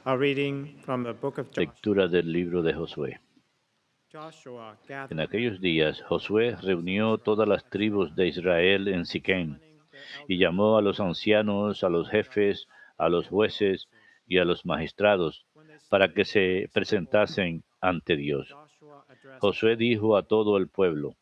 A reading from the book of Lectura del libro de Josué. Joshua En gathered aquellos días, Josué reunió todas las tribus de Israel en Siquem y llamó a los ancianos, a los jefes, a los jueces y a los magistrados para que se presentasen ante Dios. Joshua addressed Josué dijo a todo el pueblo: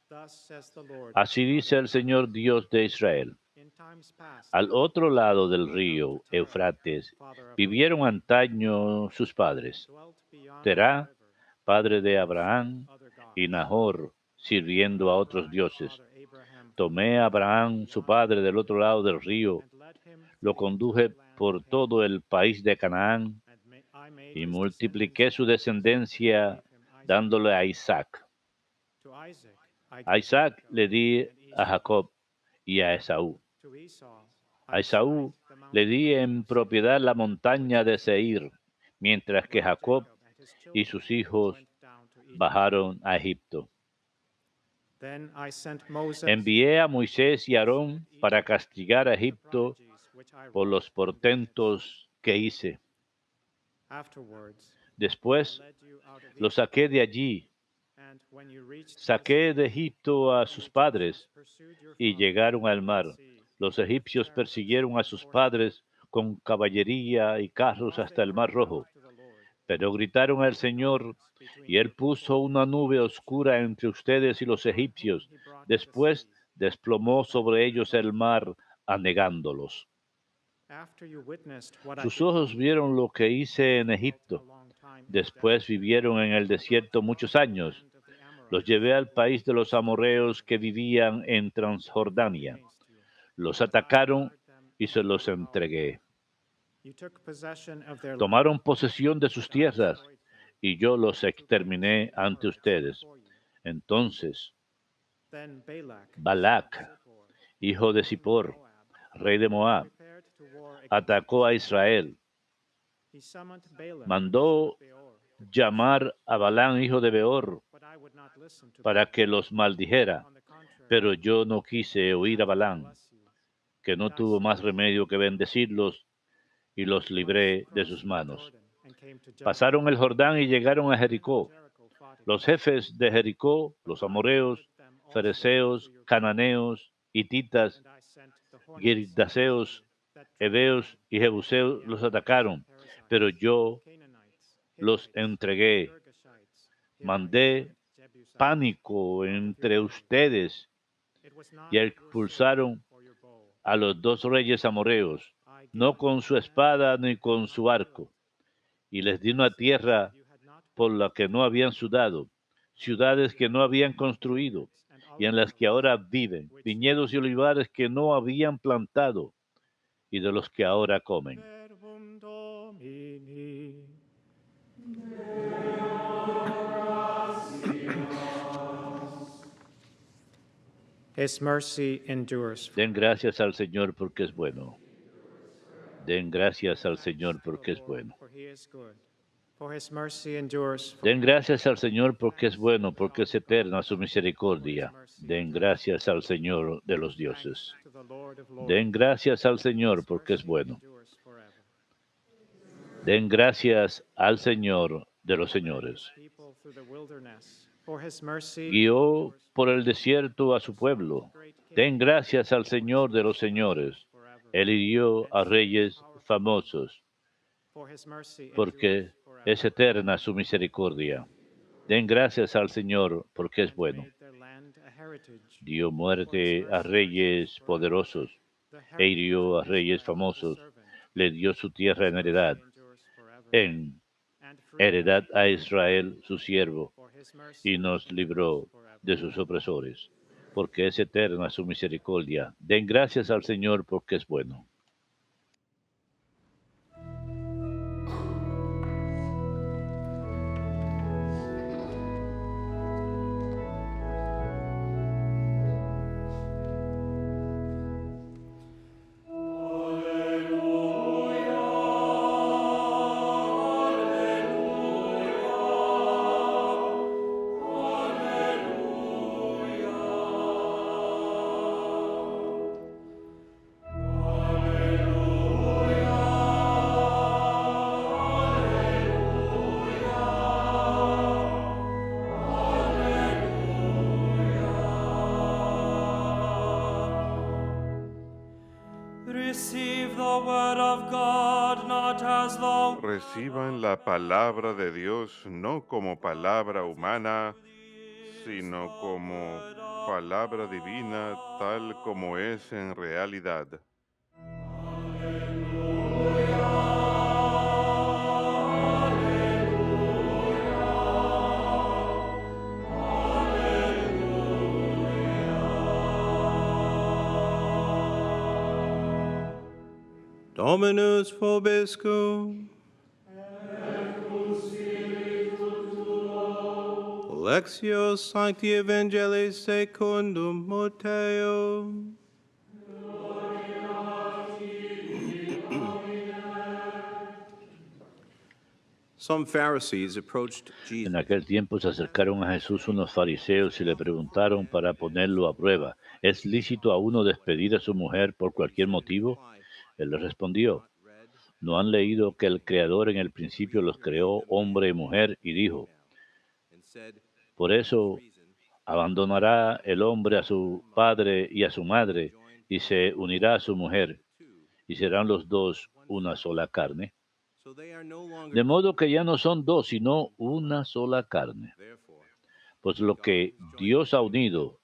Thus says the Lord, Así dice el Señor Dios de Israel. in times past, Al otro lado del río Eufrates father of our vivieron antaño sus padres, dwelt beyond the Terá, river, padre de Abraham, other y gods, Nahor, sirviendo a otros my dioses. father Abraham from Tomé a Abraham, su padre, del otro lado del río, and led him lo to the conduje land of por Canaan, todo el país de Canaán, and I made y his multipliqué descendants su numerous, and descendencia, gave him Isaac. dándole a Isaac. To Isaac I A gave Isaac Jacob le di and a Esau. Jacob y a Esaú. To Esau A I assigned Esaú the le mountain di range en of Seir, propiedad la which montaña is de the near Seir, east, mientras que while Jacob Jacob and his y children sus hijos went down to Egypt. bajaron a Egipto. Then I sent Moses Envié a Moisés y a so that Aarón para Egypt should castigar a remember the Egipto prodigies which I por wrought los in their midst. portentos que hice. Afterwards I Después led you out of lo Egypt, saqué de allí, and when you reached the saqué sea, de Egipto a the sus Egyptians padres pursued your y fathers llegaron al by mar. sea Los with egipcios chariots persiguieron a and sus horsemen. padres con caballería y The carros prophet hasta el mar cried out Rojo. to the Lord, Pero gritaron al and the Señor, darkness between y él you puso and una the nube oscura Egyptians, entre ustedes y los on whom egipcios. he brought to the Después sea, desplomó so that sobre you ellos fell el from it. mar, anegándolos. After you witnessed what I Sus did to ojos Egypt, vieron lo que hice you en dwelt a Egipto. long time in the Después desert. vivieron en el desierto You brought muchos them the años. land of the Los Amorites, llevé al who país de lived los east of the amorreos que Jordan. vivían en They fought Transjordania. against you, Los but I atacaron delivered them y se into los your power. entregué. You took possession of their land, Tomaron posesión de sus but I tierras, destroyed them, y yo los through kings of exterminé the ante Amorites ustedes. before you. Entonces Then Balak, son of Balac, Zippor, hijo de king of Zippor, Moab, rey de Moab, prepared to war against atacó a Israel. Israel. He summoned Balaam, son of Mandó Beor, to curse them, llamar a Balán, hijo de Beor, but I would not listen to para Balaam. que los maldijera. On the contrary, Pero yo no I quise oír a commanded to Balán, bless you, que no and I tuvo más smote you. remedio que bendecirlos, y los Once you libré de sus crossed the manos. Jordan and came to Jericho, Pasaron el Jordán y llegaron a the men of Jericó. Jericho fought Los against you, jefes de Jericó, but los I delivered amorreos, them also into fereceos, your power, cananeos, hititas, and I sent the hornets before you girdaseos, that troubled them, heveos y jebuseos the los Amorites, atacaron, pero Perizzites, yo Canaanites, los Hittites, entregué. Girgashites, Hivites, Mandé and Jebusites pánico out of your entre way. ustedes It was not y with your sword expulsaron or your bow. a los dos reyes amorreos, I no gave you con the su land espada ni you had con not su tilled, arco, y les di and una cities that tierra you had not por built. la que no habían sudado, ciudades que no habían construido Vineyards and y en olive las que groves, ahora viven, which you viñedos y olivares que no habían plantado y de los que ahora comen. Verbum Domini. His mercy endures Den forever. gracias al Señor porque es bueno. Den gracias al Thanks Señor to the porque es Lord, bueno. for he is good. For his mercy endures Den forever. gracias al Señor porque es Thanks bueno, to the porque es Almighty God, eterna su for his misericordia. mercy Den endures gracias al forever. Señor de los Thanks dioses. to the Lord of Den lords, gracias al for Señor his porque es mercy bueno. endures forever. Den gracias al Señor de los Who led his señores. people through the wilderness, for his mercy Guió endures por el forever. desierto a su Smote pueblo. great Den kings, gracias al for his Señor de los mercy endures señores. forever. Él hirió And a smote reyes powerful kings, famosos, for his mercy endures porque es forever. eterna su misericordia. Den gracias al Señor porque es And bueno. made their land a heritage, Dio for his muerte a mercy endures reyes forever. poderosos The e heritage hirió of a reyes Israel, his famosos. servant, Le dio su for tierra his en mercy heredad, endures forever. en And freed us heredad from a captivity, Israel, su siervo, for his y mercy nos endures libró forever. de sus opresores, porque es eterna su misericordia. Den gracias al Señor porque es bueno. Receive the word of God not as the Reciban la palabra de Dios no como palabra humana, sino como word of palabra divina tal como es en realidad. Dominus vobiscum. Lectio Sancti Evangelii secundum Mateo. Some Pharisees approached En Jesus. aquel tiempo se acercaron a Jesús unos fariseos y le preguntaron para ponerlo a prueba, ¿es lícito a uno despedir a su mujer por cualquier motivo? Él les respondió, ¿no han leído que el Creador en el principio los creó hombre y mujer? Y dijo, por eso abandonará el hombre a su padre y a su madre y se unirá a su mujer y serán los dos una sola carne. De modo que ya no son dos, sino una sola carne. Pues lo que Dios ha unido,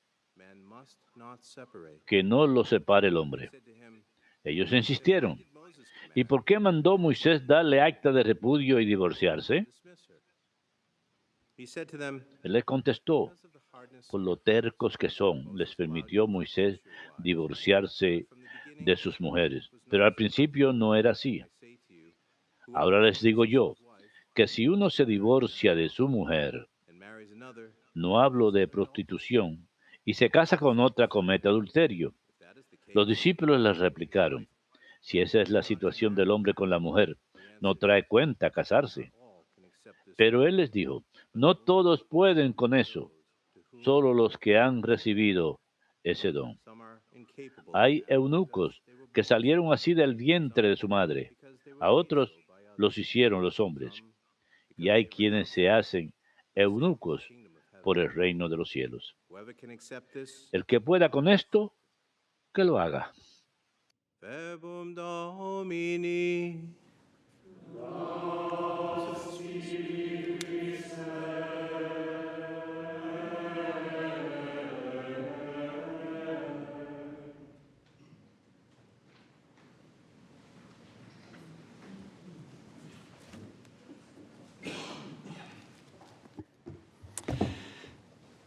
que no lo separe el hombre. Ellos insistieron. ¿Y por qué mandó Moisés darle acta de repudio y divorciarse? Él les contestó, por lo tercos que son, les permitió Moisés divorciarse de sus mujeres. Pero al principio no era así. Ahora les digo yo, que si uno se divorcia de su mujer, no hablo de prostitución, y se casa con otra, comete adulterio. Los discípulos les replicaron, si esa es la situación del hombre con la mujer, no trae cuenta casarse. Pero él les dijo, no todos pueden con eso, solo los que han recibido ese don. Hay eunucos que salieron así del vientre de su madre, a otros los hicieron los hombres, y hay quienes se hacen eunucos por el reino de los cielos. El que pueda con esto, que lo haga. Verbum Domini.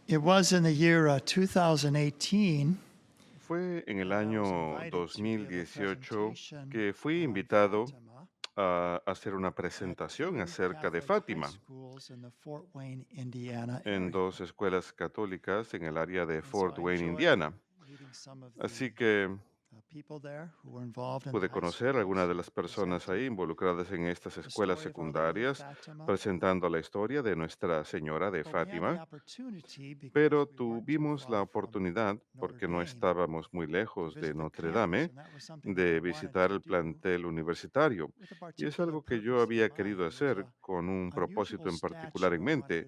It was in the year 2018 Fue en el año 2018 que fui invitado a hacer una presentación acerca de Fátima en dos escuelas católicas en el área de Fort Wayne, Indiana. Así que pude conocer a algunas de las personas ahí involucradas en estas escuelas secundarias, presentando la historia de Nuestra Señora de Fátima, pero tuvimos la oportunidad, porque no estábamos muy lejos de Notre Dame, de visitar el plantel universitario. Y es algo que yo había querido hacer con un propósito en particular en mente.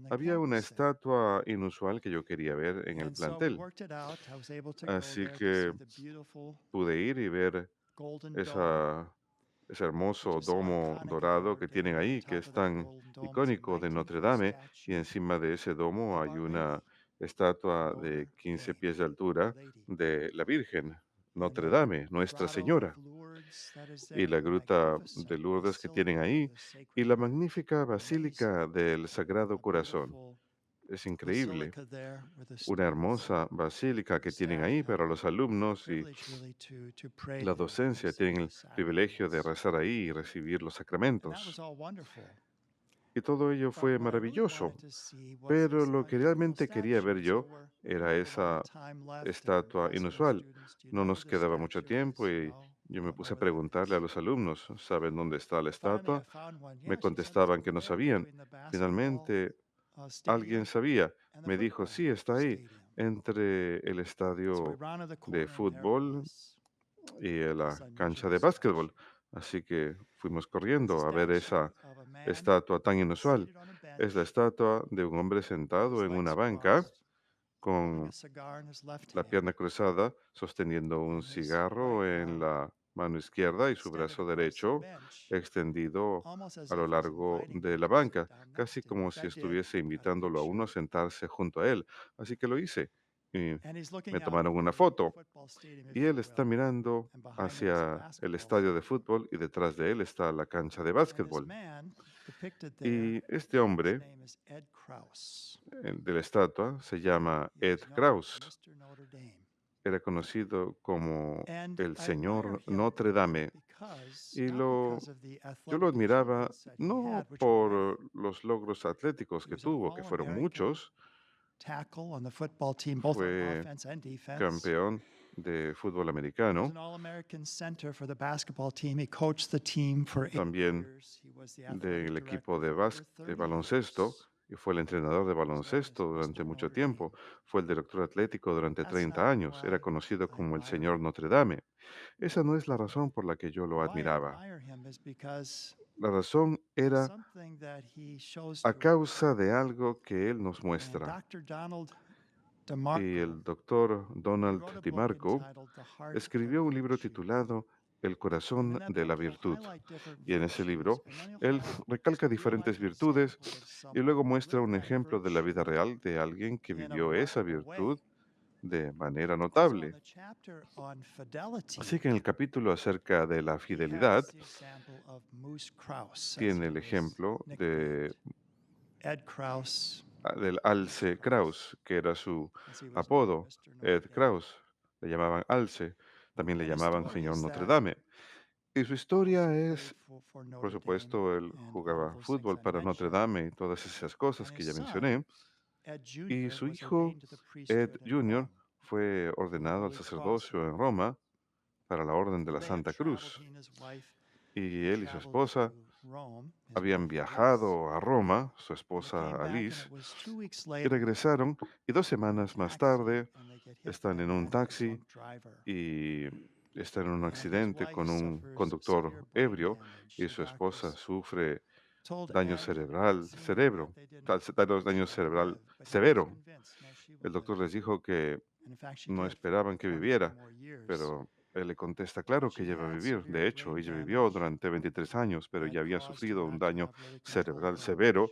Había una estatua inusual que yo quería ver en el plantel. Así que pude ir y ver esa, ese hermoso domo dorado que tienen ahí, que es tan icónico de Notre Dame, y encima de ese domo hay una estatua de 15 pies de altura de la Virgen, Notre Dame, Nuestra Señora, y la gruta de Lourdes que tienen ahí, y la magnífica Basílica del Sagrado Corazón. Es increíble, una hermosa basílica que tienen ahí para los alumnos y la docencia tienen el privilegio de rezar ahí y recibir los sacramentos. Y todo ello fue maravilloso. Pero lo que realmente quería ver yo era esa estatua inusual. No nos quedaba mucho tiempo y yo me puse a preguntarle a los alumnos, ¿saben dónde está la estatua? Me contestaban que no sabían. Finalmente, alguien sabía. Me dijo, sí, está ahí, entre el estadio de fútbol y la cancha de básquetbol. Así que fuimos corriendo a ver esa estatua tan inusual. Es la estatua de un hombre sentado en una banca con la pierna cruzada, sosteniendo un cigarro en la mano izquierda y su brazo derecho extendido a lo largo de la banca, casi como si estuviese invitándolo a uno a sentarse junto a él. Así que lo hice y me tomaron una foto. Y él está mirando hacia el estadio de fútbol y detrás de él está la cancha de básquetbol. Y este hombre el de la estatua se llama Ed Kraus. Era conocido como el señor Notre Dame. Y yo lo admiraba no por los logros atléticos que tuvo, que fueron muchos. Fue campeón de fútbol americano, también del equipo de baloncesto, y fue el entrenador de baloncesto durante mucho tiempo. Fue el director atlético durante 30 años. Era conocido como el señor Notre Dame. Esa no es la razón por la que yo lo admiraba. La razón era a causa de algo que él nos muestra. Y el doctor Donald DiMarco escribió un libro titulado El corazón de la virtud. Y en ese libro, él recalca diferentes virtudes y luego muestra un ejemplo de la vida real de alguien que vivió esa virtud de manera notable. Así que en el capítulo acerca de la fidelidad, tiene el ejemplo del Alce Kraus, que era su apodo, Ed Kraus. Le llamaban Alce, también le llamaban señor Notre Dame. Y su historia es, por supuesto, él jugaba fútbol para Notre Dame y todas esas cosas que ya mencioné. Y su hijo, Ed Jr., fue ordenado al sacerdocio en Roma para la Orden de la Santa Cruz. Y él y su esposa habían viajado a Roma, su esposa Alice, y regresaron. Y 2 semanas más tarde están en un taxi y está en un accidente con un conductor ebrio y su esposa sufre daño cerebral severo. El doctor les dijo que no esperaban que viviera, pero él le contesta, claro que ella va a vivir. De hecho, ella vivió durante 23 años, pero ya había sufrido un daño cerebral severo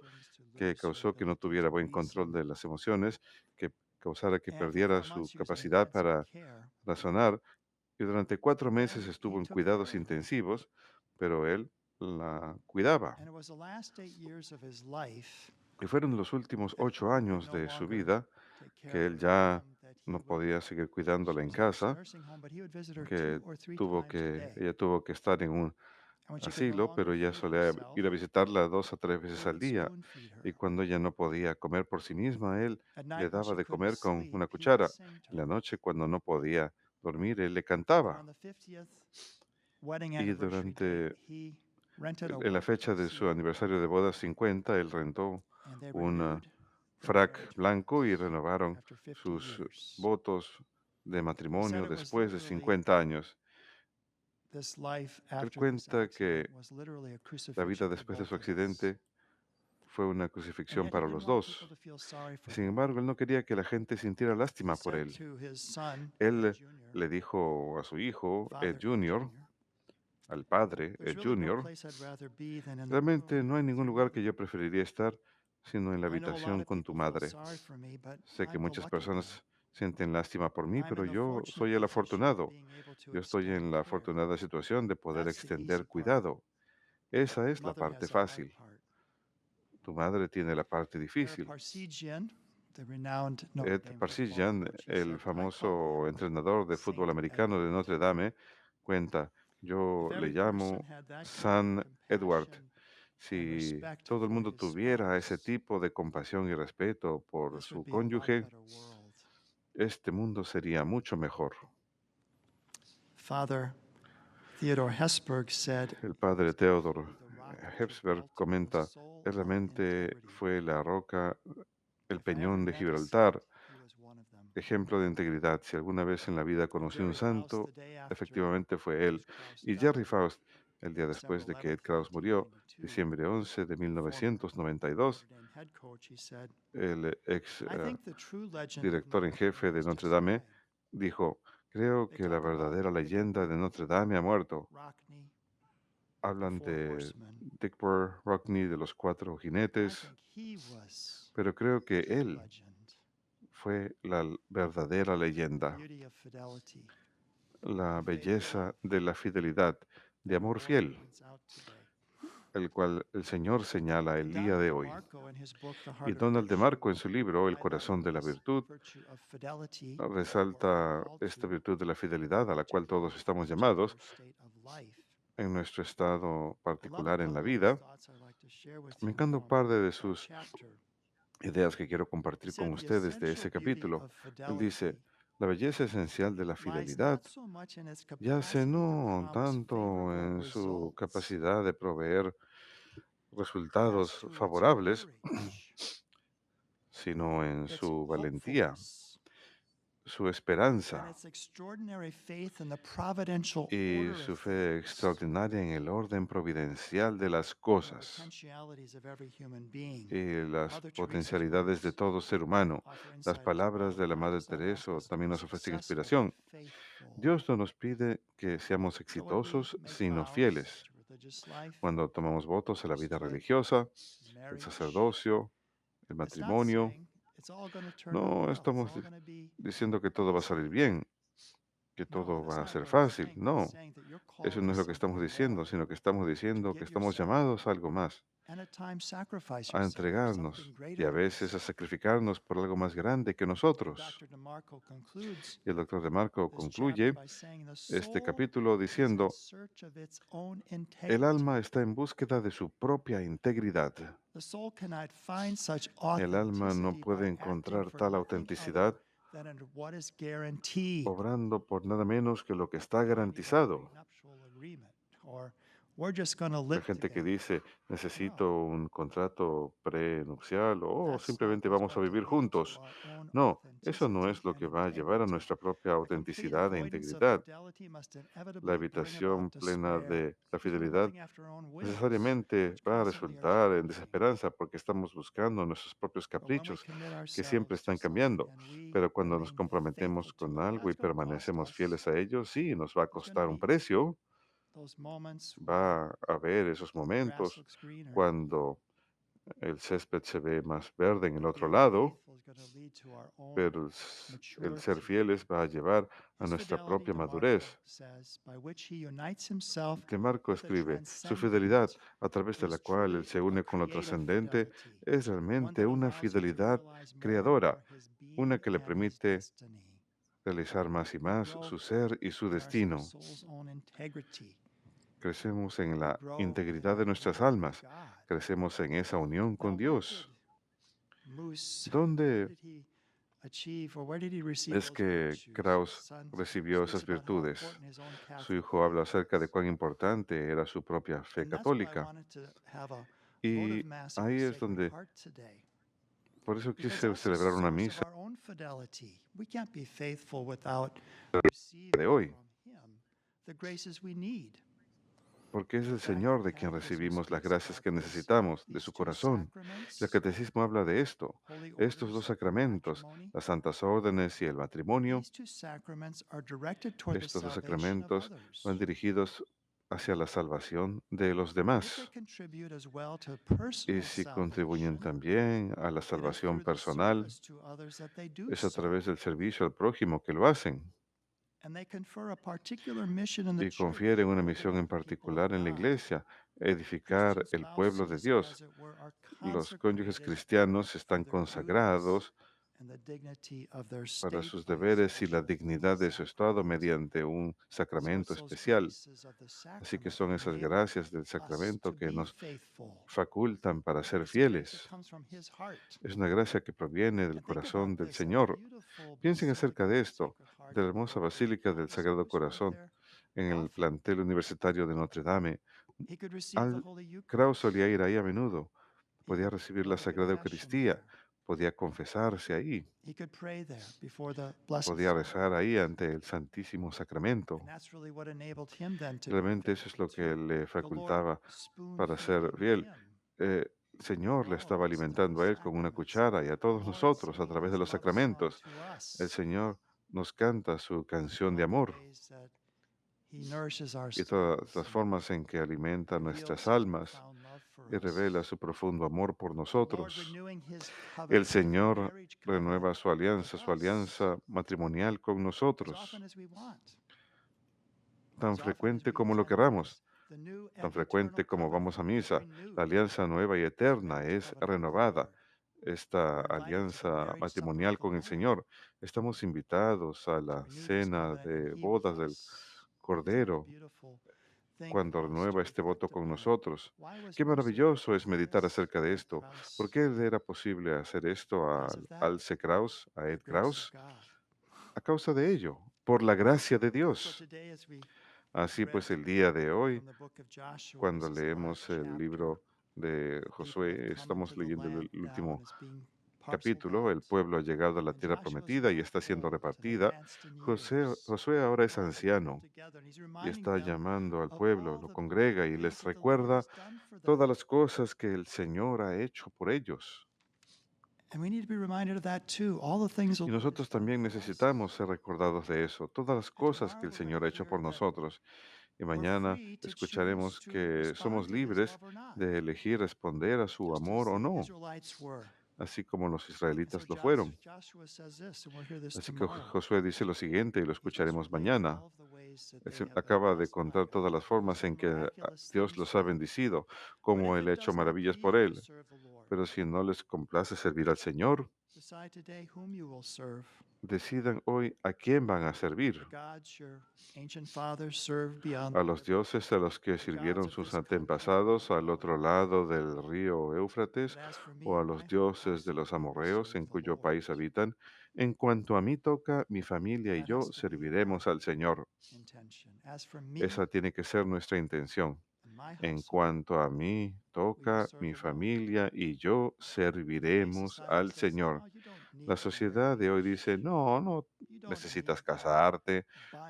que causó que no tuviera buen control de las emociones, que causara que perdiera su capacidad para razonar. Y durante 4 meses estuvo en cuidados intensivos, pero él la cuidaba. Y fueron los últimos 8 años de su vida que él ya no podía seguir cuidándola en casa, que ella tuvo que estar en un asilo, pero ella solía ir a visitarla 2 o 3 veces al día. Y cuando ella no podía comer por sí misma, él le daba de comer con una cuchara. En la noche, cuando no podía dormir, él le cantaba. Y en la fecha de su aniversario de boda 50, él rentó un frac blanco y renovaron sus votos de matrimonio después de 50 años. Él cuenta que la vida después de su accidente fue una crucifixión para los dos. Sin embargo, él no quería que la gente sintiera lástima por él. Él le dijo a su hijo, Ed Jr., al padre, Ed Jr., realmente no hay ningún lugar que yo preferiría estar sino en la habitación con tu madre. Sé que muchas personas sienten lástima por mí, pero yo soy el afortunado. Yo estoy en la afortunada situación de poder extender cuidado. Esa es la parte fácil. Tu madre tiene la parte difícil. Ed Parseghian, el famoso entrenador de fútbol americano de Notre Dame, cuenta, yo le llamo San Edward. Si todo el mundo tuviera ese tipo de compasión y respeto por su cónyuge, este mundo sería mucho mejor. El padre Theodor Hesberg comenta, él realmente fue la roca, el peñón de Gibraltar, ejemplo de integridad. Si alguna vez en la vida conocí un santo, efectivamente fue él. Y Jerry Faust, el día después de que Ed Krause murió, diciembre 11 de 1992, el ex director en jefe de Notre Dame dijo, creo que la verdadera leyenda de Notre Dame ha muerto. Hablan de Dickbur, Rockney, de los cuatro jinetes, pero creo que él fue la verdadera leyenda, la belleza de la fidelidad, de amor fiel, el cual el Señor señala el día de hoy. Y Donald DeMarco en su libro El corazón de la virtud resalta esta virtud de la fidelidad a la cual todos estamos llamados en nuestro estado particular en la vida. Me encanta un par de sus ideas que quiero compartir con ustedes de ese capítulo. Él dice, la belleza esencial de la fidelidad yace no tanto en su capacidad de proveer resultados favorables, sino en su valentía, su esperanza y su fe extraordinaria en el orden providencial de las cosas y las potencialidades de todo ser humano. Las palabras de la Madre Teresa también nos ofrecen inspiración. Dios no nos pide que seamos exitosos, sino fieles. Cuando tomamos votos en la vida religiosa, el sacerdocio, el matrimonio, no estamos diciendo que todo va a salir bien, que todo va a ser fácil. No, eso no es lo que estamos diciendo, sino que estamos diciendo que estamos llamados a algo más, a entregarnos y a veces a sacrificarnos por algo más grande que nosotros. Y el doctor DeMarco concluye este capítulo diciendo, el alma está en búsqueda de su propia integridad. El alma no puede encontrar tal autenticidad obrando por nada menos que lo que está garantizado. Hay gente que dice, necesito un contrato prenupcial o simplemente vamos a vivir juntos. No, eso no es lo que va a llevar a nuestra propia autenticidad e integridad. La evitación plena de la fidelidad necesariamente va a resultar en desesperanza porque estamos buscando nuestros propios caprichos que siempre están cambiando. Pero cuando nos comprometemos con algo y permanecemos fieles a ello, sí, nos va a costar un precio. Va a haber esos momentos cuando el césped se ve más verde en el otro lado, pero el ser fieles va a llevar a nuestra propia madurez. Que Marco escribe, su fidelidad, a través de la cual él se une con lo trascendente, es realmente una fidelidad creadora, una que le permite realizar más y más su ser y su destino. Crecemos en la integridad de nuestras almas, crecemos en esa unión con Dios. ¿Dónde es que Krause recibió esas virtudes? Su hijo habla acerca de cuán importante era su propia fe católica. Y ahí es donde, por eso quise celebrar una misa de hoy, porque es el Señor de quien recibimos las gracias que necesitamos, de su corazón. El catecismo habla de esto. Estos dos sacramentos, las santas órdenes y el matrimonio, estos dos sacramentos van dirigidos hacia la salvación de los demás. Y si contribuyen también a la salvación personal, es a través del servicio al prójimo que lo hacen. Y confieren una misión en particular en la iglesia, edificar el pueblo de Dios. Los cónyuges cristianos están consagrados para sus deberes y la dignidad de su estado mediante un sacramento especial. Así que son esas gracias del sacramento que nos facultan para ser fieles. Es una gracia que proviene del corazón del Señor. Piensen acerca de esto, de la hermosa Basílica del Sagrado Corazón en el plantel universitario de Notre Dame. Krause solía ir ahí a menudo. Podía recibir la Sagrada Eucaristía, podía confesarse ahí, He could pray there before the Blessed podía Sacrament. rezar ahí ante el Santísimo Sacramento. And that's really what enabled him then to be Realmente eso es lo que faithful le to the Lord, facultaba para ser spoon-feeding fiel. him El Señor le all estaba these alimentando a él con una sacraments. cuchara y a The todos Lord nosotros a singing través de his los love song sacramentos. to El us Señor nos canta su canción de about the amor ways that he nourishes our y todas souls las and formas en que alimenta reveals nuestras his almas profound love for y us. revela su profundo amor por The Lord nosotros. renewing his El covenant, Señor marriage renueva covenant su with su us alianza matrimonial con as nosotros, often as we want, tan as often as frecuente we como lo attend queramos, Mass. The new tan and eternal frecuente como covenant vamos a is misa. La renewed alianza nueva y with the eterna marriage es covenant with the renovada. Lord. Esta We're invited to the alianza marriage supper of matrimonial the con el Lamb Señor. Estamos invitados a to la renew this cena covenant, and de he with bodas del us. Isn't that a Cordero beautiful thing cuando for us to renueva este voto reflect con upon? nosotros. Why was Qué Mercy able maravilloso to es do meditar this acerca for de Ed esto. ¿Por Krause? qué le era posible hacer esto Because of Al that, C. Krause, a the Ed grace of Krause? God. A causa de ello, por la gracia de So Dios. today, as we Así read pues, el día de hoy, from the book of Joshua, cuando this is the last leemos el chapter. libro de The people have Josué, come into estamos the leyendo land el now, and último it's being parceled capítulo. out. El pueblo ha llegado a la And tierra Joshua's prometida y now está siendo old and repartida. advanced in years. Josué ahora es He's gathered them anciano together, and he's y reminding está them llamando al of pueblo, all lo the great congrega y things les that the Lord recuerda has done for them. todas las cosas que el Señor ha hecho por ellos. And we need to be reminded of that too. All the things the Y Lord has nosotros done también for us. necesitamos ser recordados de eso, todas las And cosas que tomorrow el we're going Señor to ha hecho hear por that nosotros. Y we're mañana free to choose escucharemos to que respond somos to his libres love or not, de elegir responder a su just as amor o the no, Israelites were. así como los And so israelitas lo fueron. Joshua says this, and we'll hear this Así que tomorrow. Josué dice lo siguiente y lo He just escucharemos related mañana. all of the ways that Él they have been acaba de blessed by contar todas God, las how he's formas en done que miraculous Dios things los for ha them. bendecido, But cómo if Él ha it hecho does not maravillas please por you to Él. serve the Lord, Pero si no les complace servir al Señor, decide today whom you will serve. decidan hoy a quién van a servir. The gods your ancient fathers served beyond A the los river, dioses a los que the gods sirvieron of sus this country whom antepasados you al know otro and love. lado del río Éufrates, But as for me o a and my los house, dioses de we los will amorreos en serve the cuyo Lord. país habitan. En cuanto a mí toca, mi familia y That yo has to be serviremos al Señor. our intention. As for me Esa tiene que ser nuestra intención. and my En household, cuanto a mí we will toca, serve mi the Lord. familia y yo Today's serviremos society al says, Señor. no, you don't La need to sociedad de marry. hoy dice, no, no You don't necesitas need that casarte,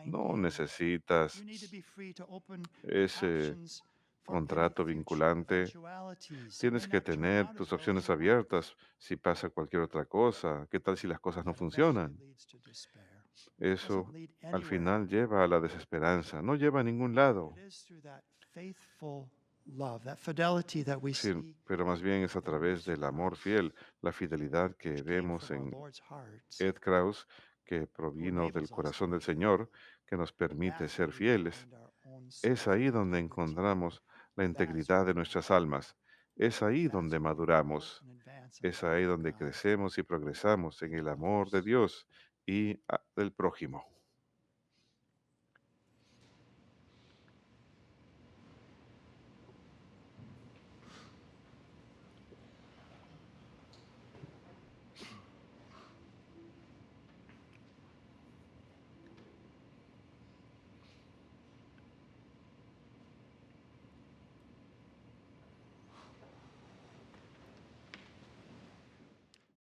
no binding. necesitas You need to be free to open ese options for any contrato future vinculante. eventualities. It may Tienes que not turn tener out as tus well as opciones you want. abiertas si pasa cualquier otra cosa. ¿Qué tal si las cosas no That eventually funcionan? leads to despair. Eso Doesn't lead al anywhere. final lleva a la desesperanza, no lleva a ningún lado. It is through that faithful love, that fidelity that we Sí, see pero más bien es a in través Mercy del amor Krause, fiel, la fidelidad que which came vemos from our en Lord's heart, Ed Krause, que who provino del enables us to corazón be del Señor, faithful. que nos In permite that do ser we fieles. find our own Es souls' ahí donde integrity. encontramos la That is integridad where de we nuestras grow. almas. Es ahí That's donde where we grow maduramos. and advance in the Es love ahí of donde God crecemos y progresamos en and el of amor de others. Dios y del prójimo.